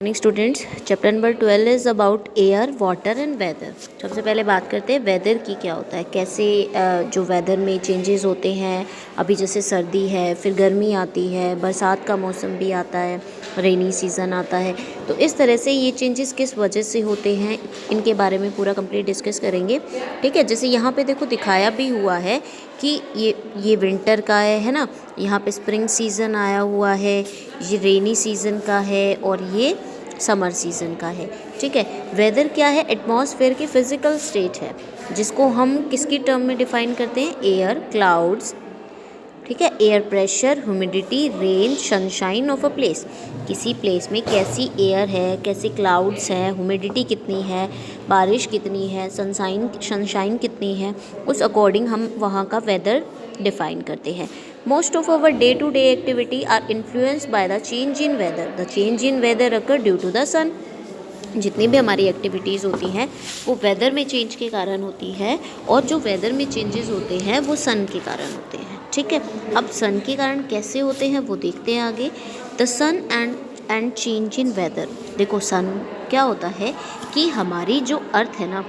Morning students, chapter number 12 is about air, water and weather. सबसे पहले बात करते हैं वेदर की, क्या होता है, कैसे जो वेदर में चेंजेस होते हैं। अभी जैसे सर्दी है, फिर गर्मी आती है, बरसात का मौसम भी आता है, रेनी सीज़न आता है। तो इस तरह से ये चेंजेस किस वजह से होते हैं, इनके बारे में पूरा कंप्लीट डिस्कस करेंगे। ठीक है, जैसे यहाँ पे देखो दिखाया भी हुआ है कि ये विंटर का है ना, यहाँ पे स्प्रिंग सीज़न आया हुआ है, ये रेनी सीज़न का है और ये समर सीज़न का है। ठीक है, वेदर क्या है, एटमॉस्फेयर की फिजिकल स्टेट है, जिसको हम किसकी टर्म में डिफाइन करते हैं, एयर, क्लाउड्स। ठीक है, air pressure, humidity, rain, sunshine of a place. किसी प्लेस में कैसी एयर है, कैसे क्लाउड्स हैं, ह्यूमिडिटी कितनी है, बारिश कितनी है, सनशाइन कितनी है, उस अकॉर्डिंग हम वहाँ का वेदर डिफाइन करते हैं। Most of our day to day activity are influenced by the change in weather. The change in weather occur due to the sun. जितनी भी हमारी एक्टिविटीज़ होती हैं वो वेदर में चेंज के कारण होती है, और जो वेदर में चेंजेस होते हैं वो सन के कारण होते हैं। ठीक है, अब सन के कारण कैसे होते हैं वो देखते हैं आगे। The sun and change in weather. देखो, सन क्या होता है कि हमारी जो अर्थ है ना,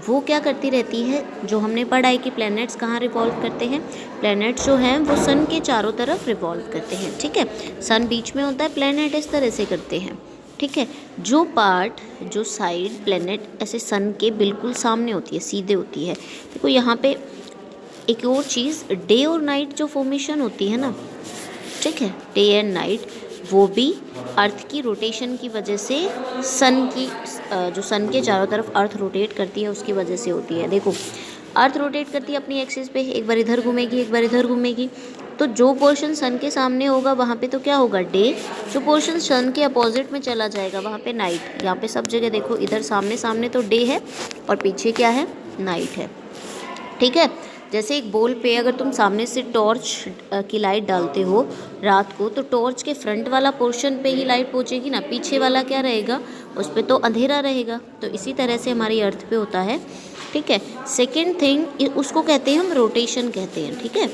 वो क्या करती रहती है, जो हमने पढ़ा है कि प्लैनेट्स कहाँ रिवॉल्व करते हैं। प्लैनेट्स जो हैं वो सन के चारों तरफ रिवॉल्व करते हैं। ठीक है, सन बीच में होता है, प्लैनेट इस तरह से करते हैं। ठीक है, जो साइड प्लैनेट ऐसे सन के बिल्कुल सामने होती है, सीधे होती है। देखो यहाँ पे एक और चीज़, डे और नाइट जो फॉर्मेशन होती है ना, ठीक है, डे एंड नाइट, वो भी अर्थ की रोटेशन की वजह से जो सन के चारों तरफ अर्थ रोटेट करती है उसकी वजह से होती है। देखो, अर्थ रोटेट करती है अपनी एक्सिस पे, एक बार इधर घूमेगी, एक बार इधर घूमेगी। तो जो पोर्शन सन के सामने होगा वहाँ पे तो क्या होगा, डे। जो पोर्शन सन के अपोजिट में चला जाएगा वहाँ पे नाइट। यहाँ पे सब जगह देखो, इधर सामने सामने तो डे है और पीछे क्या है, नाइट है। ठीक है, जैसे एक बॉल पे अगर तुम सामने से टॉर्च की लाइट डालते हो रात को, तो टॉर्च के फ्रंट वाला पोर्शन पे ही लाइट पहुंचेगी ना, पीछे वाला क्या रहेगा, उस पे तो अंधेरा रहेगा। तो इसी तरह से हमारी अर्थ पे होता है। ठीक है, सेकेंड थिंग, उसको कहते हैं हम रोटेशन कहते हैं। ठीक है,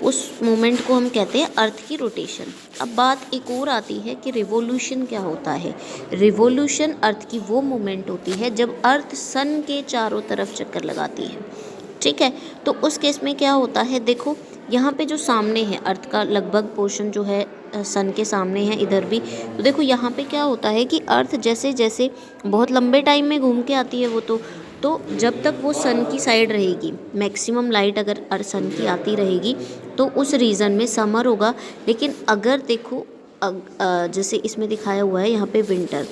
उस मोमेंट को हम कहते हैं अर्थ की रोटेशन। अब बात एक और आती है कि रिवोल्यूशन क्या होता है। रिवोल्यूशन अर्थ की वो मोमेंट होती है जब अर्थ सन के चारों तरफ चक्कर लगाती है। ठीक है, तो उस केस में क्या होता है, देखो यहाँ पे जो सामने है, अर्थ का लगभग पोर्शन जो है सन के सामने है, इधर भी। तो देखो यहाँ पे क्या होता है कि अर्थ जैसे जैसे बहुत लंबे टाइम में घूम के आती है वो, तो जब तक वो सन की साइड रहेगी, मैक्सिमम लाइट अगर सन की आती रहेगी तो उस रीजन में समर होगा। लेकिन अगर देखो जैसे इसमें दिखाया हुआ है यहाँ पे विंटर,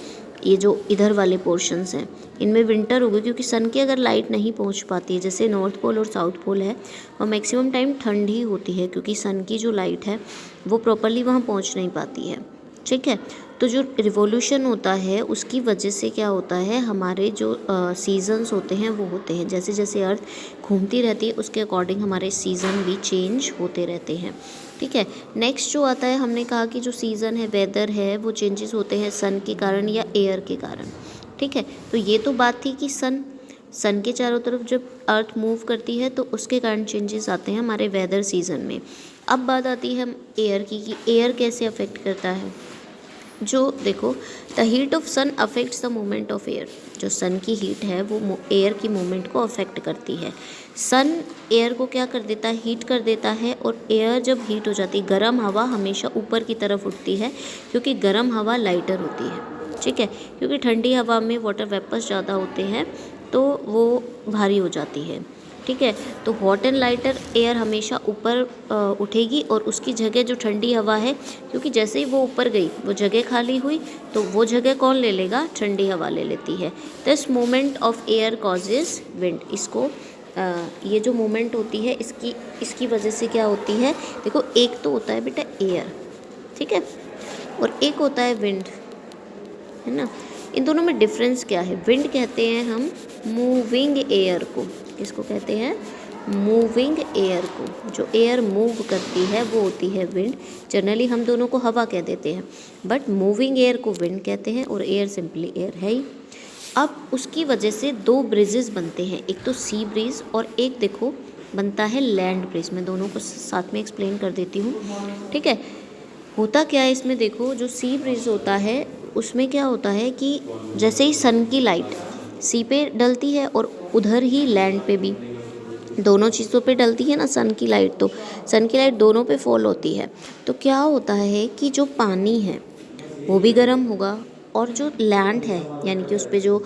ये जो इधर वाले पोर्शंस हैं इनमें विंटर होगी, क्योंकि सन की अगर लाइट नहीं पहुंच पाती है, जैसे नॉर्थ पोल और साउथ पोल है, और मैक्सिमम टाइम ठंड ही होती है, क्योंकि सन की जो लाइट है वो प्रॉपरली वहाँ पहुंच नहीं पाती है। ठीक है, तो जो रिवॉल्यूशन होता है उसकी वजह से क्या होता है, हमारे जो सीजन्स होते हैं वो होते हैं, जैसे जैसे अर्थ घूमती रहती है उसके अकॉर्डिंग हमारे सीज़न भी चेंज होते रहते हैं। ठीक है, नेक्स्ट जो आता है, हमने कहा कि जो सीज़न है, वेदर है, वो चेंजेस होते हैं सन के कारण या एयर के कारण। ठीक है, तो ये तो बात थी कि सन के चारों तरफ जब अर्थ मूव करती है तो उसके कारण चेंजेस आते हैं हमारे वेदर सीज़न में। अब बात आती है एयर की, कि एयर कैसे अफेक्ट करता है। जो देखो, the heat of sun affects the movement of air. जो सन की हीट है वो एयर की मूवमेंट को अफेक्ट करती है। सन एयर को क्या कर देता है, हीट कर देता है, और एयर जब हीट हो जाती है, गर्म हवा हमेशा ऊपर की तरफ उठती है, क्योंकि गर्म हवा लाइटर होती है। ठीक है, क्योंकि ठंडी हवा में वाटर वेपर्स ज़्यादा होते हैं तो वो भारी हो जाती है। ठीक है, तो हॉट एंड लाइटर एयर हमेशा ऊपर उठेगी, और उसकी जगह जो ठंडी हवा है, क्योंकि जैसे ही वो ऊपर गई वो जगह खाली हुई, तो वो जगह कौन ले लेगा, ठंडी हवा ले लेती है। This movement of air causes wind. इसको ये जो मूवमेंट होती है इसकी वजह से क्या होती है, देखो, एक तो होता है बेटा एयर, ठीक है, और एक होता है विंड, है ना। इन दोनों में डिफरेंस क्या है, विंड कहते हैं हम मूविंग एयर को। किसको कहते हैं, मूविंग एयर को। जो एयर मूव करती है वो होती है विंड। जनरली हम दोनों को हवा कह देते हैं, बट मूविंग एयर को विंड कहते हैं, और एयर सिंपली एयर है ही। अब उसकी वजह से दो ब्रिजेस बनते हैं, एक तो सी ब्रिज और एक देखो बनता है लैंड ब्रिज। मैं दोनों को साथ में एक्सप्लेन कर देती हूँ। ठीक है, होता क्या है इसमें, देखो, जो सी ब्रिज होता है उसमें क्या होता है कि जैसे ही सन की लाइट सी पे डलती है और उधर ही लैंड पे भी, दोनों चीज़ों पे डलती है ना सन की लाइट, तो सन की लाइट दोनों पे फॉल होती है, तो क्या होता है कि जो पानी है वो भी गर्म होगा और जो लैंड है यानी कि उस पे जो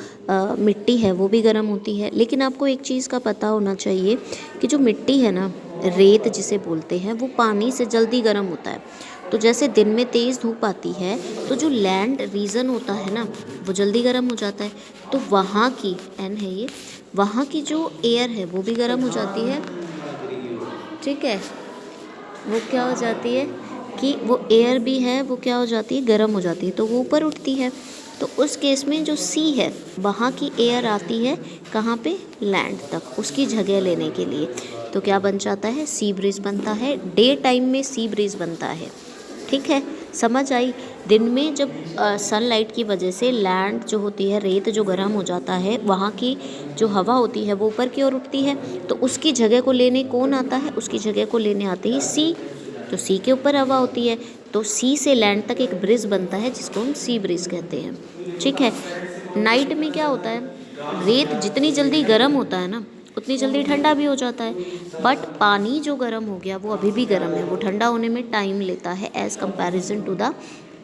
मिट्टी है वो भी गर्म होती है। लेकिन आपको एक चीज़ का पता होना चाहिए कि जो मिट्टी है ना, रेत जिसे बोलते हैं, वो पानी से जल्दी गर्म होता है। तो जैसे दिन में तेज़ धूप आती है तो जो लैंड रीजन होता है ना वो जल्दी गर्म हो जाता है, तो वहाँ की एन है ये, वहाँ की जो एयर है वो भी गर्म हो जाती है। ठीक है, वो क्या हो जाती है कि वो एयर भी है वो क्या हो जाती है, गर्म हो जाती है, तो वो ऊपर उठती है। तो उस केस में जो सी है वहाँ की एयर आती है कहाँ पे, लैंड तक, उसकी जगह लेने के लिए। तो क्या बन जाता है, सी ब्रीज बनता है। डे टाइम में सी ब्रीज बनता है। ठीक है, समझ आई। दिन में जब सनलाइट की वजह से लैंड जो होती है, रेत जो गर्म हो जाता है, वहाँ की जो हवा होती है वो ऊपर की ओर उठती है, तो उसकी जगह को लेने कौन आता है, उसकी जगह को लेने आते ही सी। तो सी के ऊपर हवा होती है, तो सी से लैंड तक एक ब्रिज बनता है जिसको हम सी ब्रिज कहते हैं। ठीक है। नाइट में क्या होता है, रेत जितनी जल्दी गर्म होता है ना उतनी जल्दी ठंडा भी हो जाता है, बट पानी जो गर्म हो गया वो अभी भी गर्म है, वो ठंडा होने में टाइम लेता है as comparison to the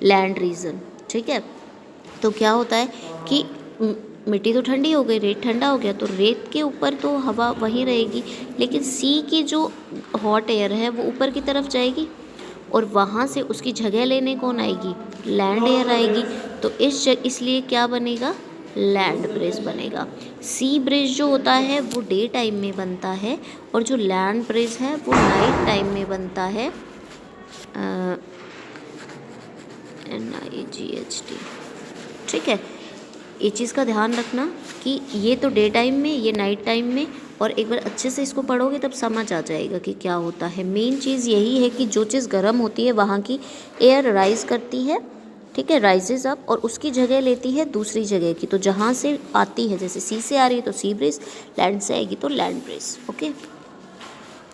land region. ठीक है, तो क्या होता है कि मिट्टी तो ठंडी हो गई, रेत ठंडा हो गया, तो रेत के ऊपर तो हवा वहीं रहेगी, लेकिन सी की जो हॉट एयर है वो ऊपर की तरफ जाएगी और वहाँ से उसकी जगह लेने कौन आएगी, लैंड एयर आएगी। तो इसलिए क्या बनेगा, लैंड ब्रिज बनेगा। सी ब्रिज जो होता है वो डे टाइम में बनता है और जो लैंड ब्रिज है वो नाइट टाइम में बनता है। NIGHT। ठीक है, ये चीज़ का ध्यान रखना कि ये तो डे टाइम में, ये नाइट टाइम में, और एक बार अच्छे से इसको पढ़ोगे तब समझ आ जाएगा कि क्या होता है। मेन चीज़ यही है कि जो चीज़ गर्म होती है वहाँ की एयर राइज करती है, ठीक है, राइजेज अप, और उसकी जगह लेती है दूसरी जगह की। तो जहाँ से आती है, जैसे सी से आ रही है तो सी ब्रिज, लैंड से आएगी तो लैंड ब्रिज। ओके।